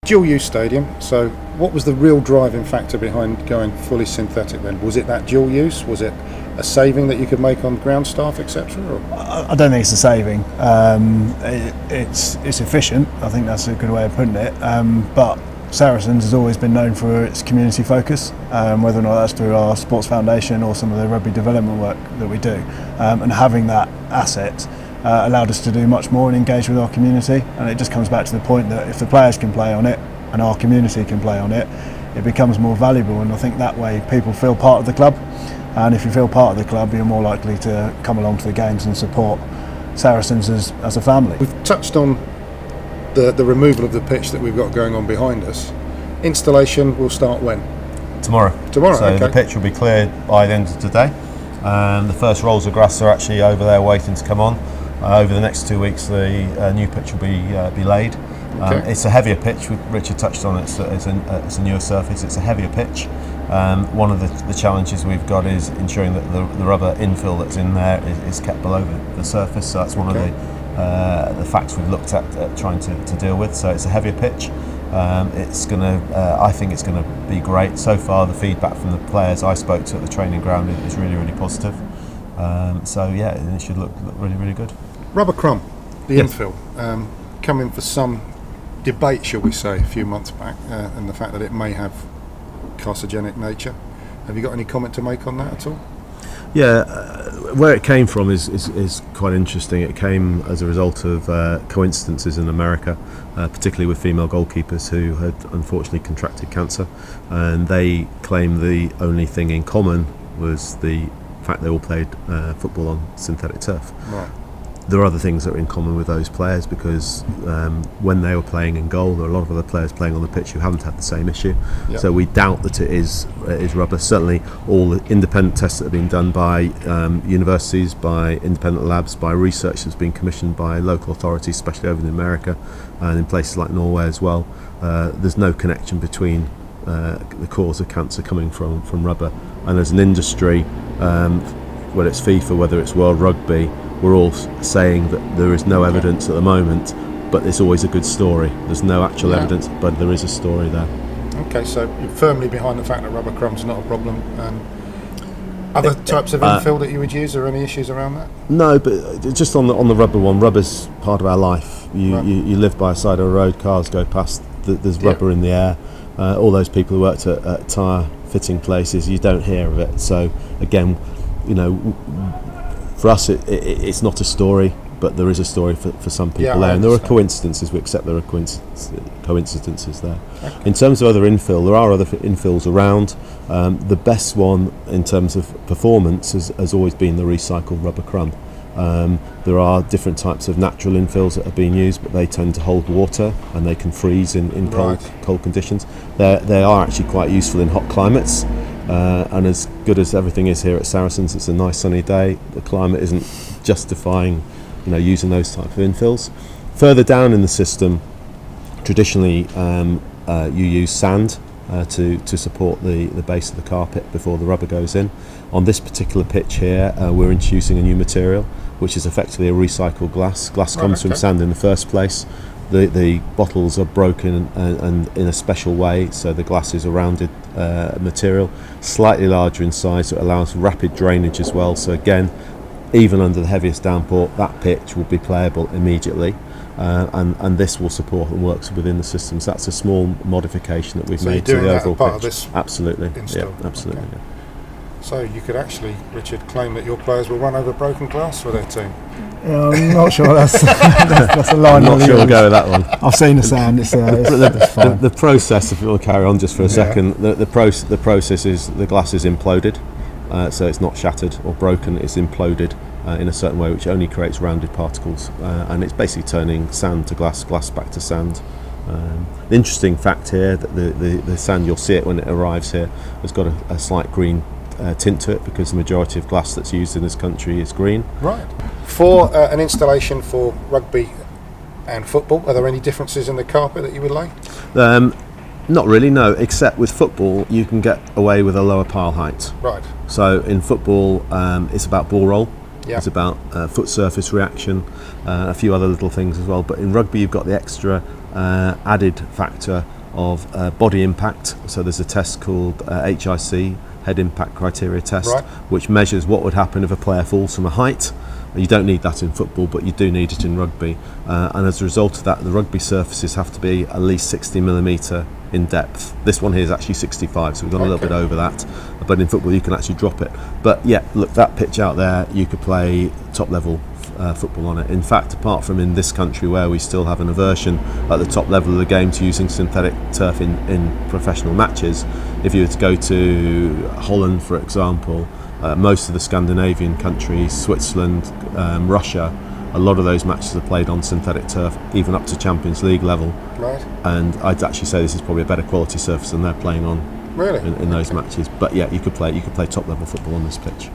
dual-use stadium. So, what was the real driving factor behind going fully synthetic? Then was it that dual use? Was it a saving that you could make on ground staff, etc.? I don't think it's a saving. It's efficient. I think that's a good way of putting it. But Saracens has always been known for its community focus, whether or not that's through our sports foundation or some of the rugby development work that we do. And having that asset allowed us to do much more and engage with our community. And it just comes back to the point that if the players can play on it and our community can play on it, it becomes more valuable. And I think that way people feel part of the club. And if you feel part of the club, you're more likely to come along to the games and support Saracens as a family. We've touched on the removal of the pitch that we've got going on behind us. Installation will start when? Tomorrow. So okay. The pitch will be cleared by the end of today. The first rolls of grass are actually over there waiting to come on. Over the next 2 weeks, the new pitch will be laid. Okay. It's a heavier pitch. Richard touched on it. It's a newer surface. It's a heavier pitch. One of the challenges we've got is ensuring that the rubber infill that's in there is kept below the surface. So that's one of the facts we've looked at trying to deal with. So it's a heavier pitch. I think it's going to be great. So far, the feedback from the players I spoke to at the training ground is really, really positive. It should look really, really good. Rubber crumb, the infill, coming for some debate, shall we say, a few months back, and the fact that it may have carcinogenic nature. Have you got any comment to make on that at all? Yeah, where it came from is quite interesting. It came as a result of coincidences in America, particularly with female goalkeepers who had unfortunately contracted cancer, and they claimed the only thing in common was the fact they all played football on synthetic turf. Right. There are other things that are in common with those players because when they were playing in goal, there are a lot of other players playing on the pitch who haven't had the same issue. Yep. So we doubt that it is rubber. Certainly all the independent tests that have been done by universities, by independent labs, by research that's been commissioned by local authorities, especially over in America and in places like Norway as well. There's no connection between the cause of cancer coming from rubber. And as an industry, whether it's FIFA, whether it's World Rugby, we're all saying that there is no evidence at the moment, but it's always a good story. There's no actual evidence, but there is a story there. Okay, so you're firmly behind the fact that rubber crumb's not a problem. Other types of infill that you would use, are any issues around that? No, but just on the rubber one, rubber's part of our life. You live by a side of a road, cars go past, there's rubber in the air. All those people who worked at tyre fitting places, you don't hear of it. So again, for us, it's not a story, but there is a story for some people there. And there are coincidences, we accept there are coincidences there. Okay. In terms of other infill, there are other infills around. The best one in terms of performance has always been the recycled rubber crumb. There are different types of natural infills that are being used, but they tend to hold water and they can freeze in cold conditions. They are actually quite useful in hot climates. And as good as everything is here at Saracens, it's a nice sunny day. The climate isn't justifying, using those types of infills. Further down in the system, traditionally you use sand to support the base of the carpet before the rubber goes in. On this particular pitch here, we're introducing a new material, which is effectively a recycled glass. Glass comes from sand in the first place. The bottles are broken and in a special way, so the glass is a rounded material, slightly larger in size, so it allows rapid drainage as well. So again, even under the heaviest downpour, that pitch will be playable immediately, and this will support and works within the system. So that's a small modification that we've made to the overall part pitch. Of this absolutely, install. yeah, absolutely. Okay. So you could actually, Richard, claim that your players will run over broken glass for their team. I'm not sure that's a line. I'm not sure we'll go with that one. I've seen the sound. It's fine. The process, if you want to carry on just for a second, the process is the glass is imploded, so it's not shattered or broken. It's imploded in a certain way, which only creates rounded particles, and it's basically turning sand to glass, glass back to sand. The interesting fact here that the sand, you'll see it when it arrives here, has got a slight green tint to it because the majority of glass that's used in this country is green. Right. For an installation for rugby and football, are there any differences in the carpet that you would like? Not really, no, except with football you can get away with a lower pile height. Right. So in football it's about ball roll, it's about foot surface reaction, a few other little things as well, but in rugby you've got the extra added factor body impact. So there's a test called HIC, Head Impact Criteria Test, Right. which measures what would happen if a player falls from a height. You don't need that in football, but you do need it in rugby. And as a result of that, the rugby surfaces have to be at least 60mm in depth. This one here is actually 65, so we've gone a little bit over that. But in football, you can actually drop it. But yeah, look, that pitch out there, you could play top level football on it. In fact, apart from in this country where we still have an aversion at the top level of the game to using synthetic turf in professional matches, if you were to go to Holland, for example, most of the Scandinavian countries, Switzerland, Russia, a lot of those matches are played on synthetic turf, even up to Champions League level. Right. And I'd actually say this is probably a better quality surface than they're playing on Really? in those matches. But yeah, you could play top level football on this pitch.